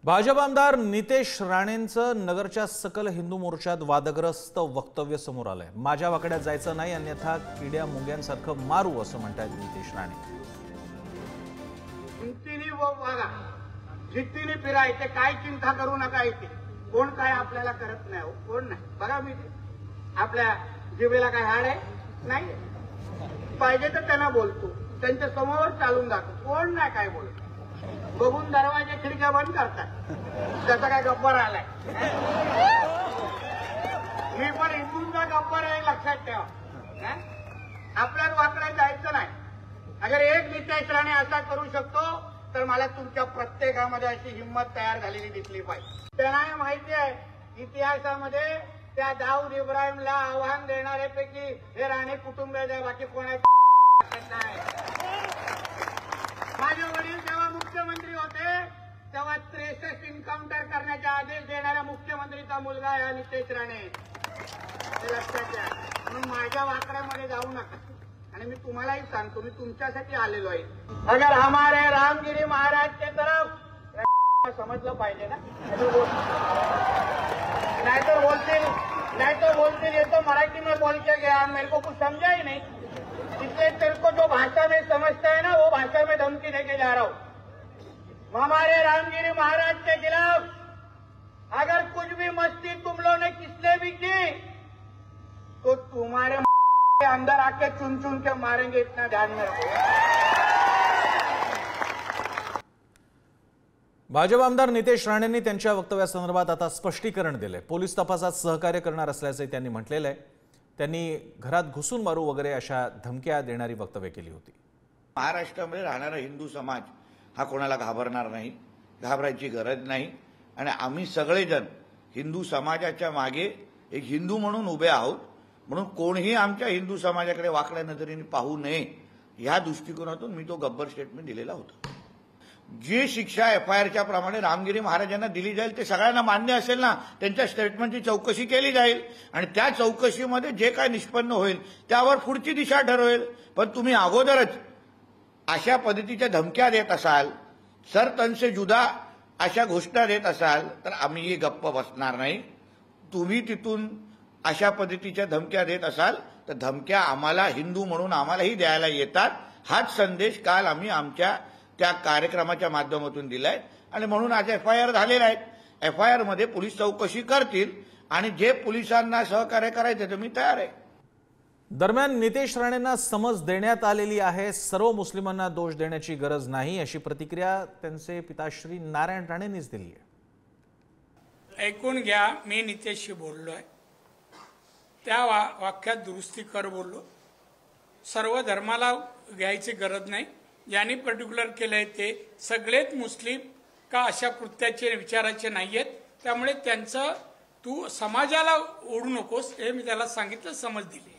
भाजप आमदार नितेश राणेंचं नगरच्या सकल हिंदू मोर्चात वादग्रस्त वक्तव्य समोर आलंय। माझ्या वाकड्यात जायचं नाही अन्यथा किड्या मुंग्यांसारखं मारू असं म्हणतात नितेश राणे। जिद्दीने वो वागा, जिद्दीने फिरायचे, काय चिंता करू नका। इथे कोण काय आपल्याला करत नाही, कोण नाही। बघा मी आपल्या जिभेला काय हाड आहे नाही, पाहिजे तर त्यांना बोलतो, त्यांच्या समोर चालून जातो, कोण नाही काय बोलतो। बघून दरवाजे खिडक्या बंद करतात, त्याचा काय गब्बर आलाय। मी पण हिंदूंचा गब्बर आहे, लक्षात ठेवा। आपल्याला वाकड्यात जायचं नाही। अगर एक नितेश राणे असा करू शकतो तर मला तुमच्या प्रत्येकामध्ये अशी हिंमत तयार झालेली दिसली पाहिजे। त्यांना माहिती आहे इतिहासामध्ये त्या दाऊद इब्राहिमला आव्हान देणाऱ्यापैकी हे राणे कुटुंबिय आहे, बाकी कोणाची नाही। माझे वडील जेव्हा मुख्यमंत्री होते तेव्हा 63 एन्काउंटर करण्याचे आदेश देणाऱ्या मुख्यमंत्रीचा मुलगा आहे नितेश राणे, हे लक्षात घ्या। म्हणून माझ्या वाकड्यामध्ये जाऊ नका। आणि मी तुम्हालाही सांगतो, मी तुमच्यासाठी आलेलो आहे। अगर हमारे रामगिरी महाराज के तरफ समजलं पाहिजे ना, नहीं तो बोलते ये तो मराठी में बोल के गया, मेरे को कुछ समझा ही नहीं। इसलिए तेरे को जो भाषा में समझता है ना वो भाषा में धमकी देके जा रहा हूं। हमारे रामगिरी महाराज के खिलाफ अगर कुछ भी मस्ती तुम लोगों ने किसने भी की तो तुम्हारे अंदर आके चुन चुन के मारेंगे, इतना ध्यान में रखो। भाजप आमदार नितेश राणेंनी त्यांच्या वक्तव्यासंदर्भात आता स्पष्टीकरण दिले। पोलीस तपासात सहकार्य करणार असल्याचे त्यांनी म्हटलेलं आहे। त्यांनी घरात घुसून मारू वगैरे अशा धमक्या देणारी वक्तव्य केली होती। महाराष्ट्रामध्ये राहणारा हिंदू समाज हा कोणाला घाबरणार नाही, घाबरायची गरज नाही। आणि आम्ही सगळेजण हिंदू समाजाच्या मागे एक हिंदू म्हणून उभे आहोत। म्हणून कोणीही आमच्या हिंदू समाजाकडे वाकड्या नजरेने पाहू नये या दृष्टिकोनातून मी तो गब्बर स्टेटमेंट दिलेला होता। जी शिक्षा एफआयआरच्या प्रमाणे रामगिरी महाराजांना दिली जाईल ते सगळ्यांना मान्य असेल ना, त्यांच्या स्टेटमेंटची चौकशी केली जाईल आणि त्या चौकशीमध्ये जे काय निष्पन्न होईल त्यावर पुढची दिशा ठरवेल। पण तुम्ही अगोदरच अशा पद्धतीच्या धमक्या देत असाल, सर तन से जुदा अशा घोषणा देत असाल तर आम्ही गप्प बसणार नाही। तुम्ही तिथून अशा पद्धतीच्या धमक्या देत असाल तर धमक्या आम्हाला हिंदू म्हणून आम्हालाही द्यायला येतात। हाच संदेश काल आम्ही आमच्या त्या कार्यक्रमाच्या माध्यमातून दिलाय आणि म्हणून आज एफआयआर झालेला आहे। एफआयआर मध्ये पोलीस चौकशी करतील आणि जे पोलिसांना सहकार्य करायचं तर मी तयार आहे। दरम्यान नितेश राणेंना समज देण्यात आलेली आहे, सर्व मुस्लिमांना दोष देण्याची गरज नाही अशी प्रतिक्रिया त्यांचे पिताश्री नारायण राणेंनीच दिली आहे। ऐकून घ्या, मी नितेशशी बोललोय, त्या वाक्यात दुरुस्ती कर बोललो। सर्व धर्माला घ्यायची गरज नाही, ज्यांनी पर्टिक्युलर केलंय ते सगळेच मुस्लिम का अशा कृत्याचे विचाराचे नाहीयेत। त्यामुळे त्यांचं तू समाजाला ओढू नकोस हे मी त्याला सांगितलं, समज दिली।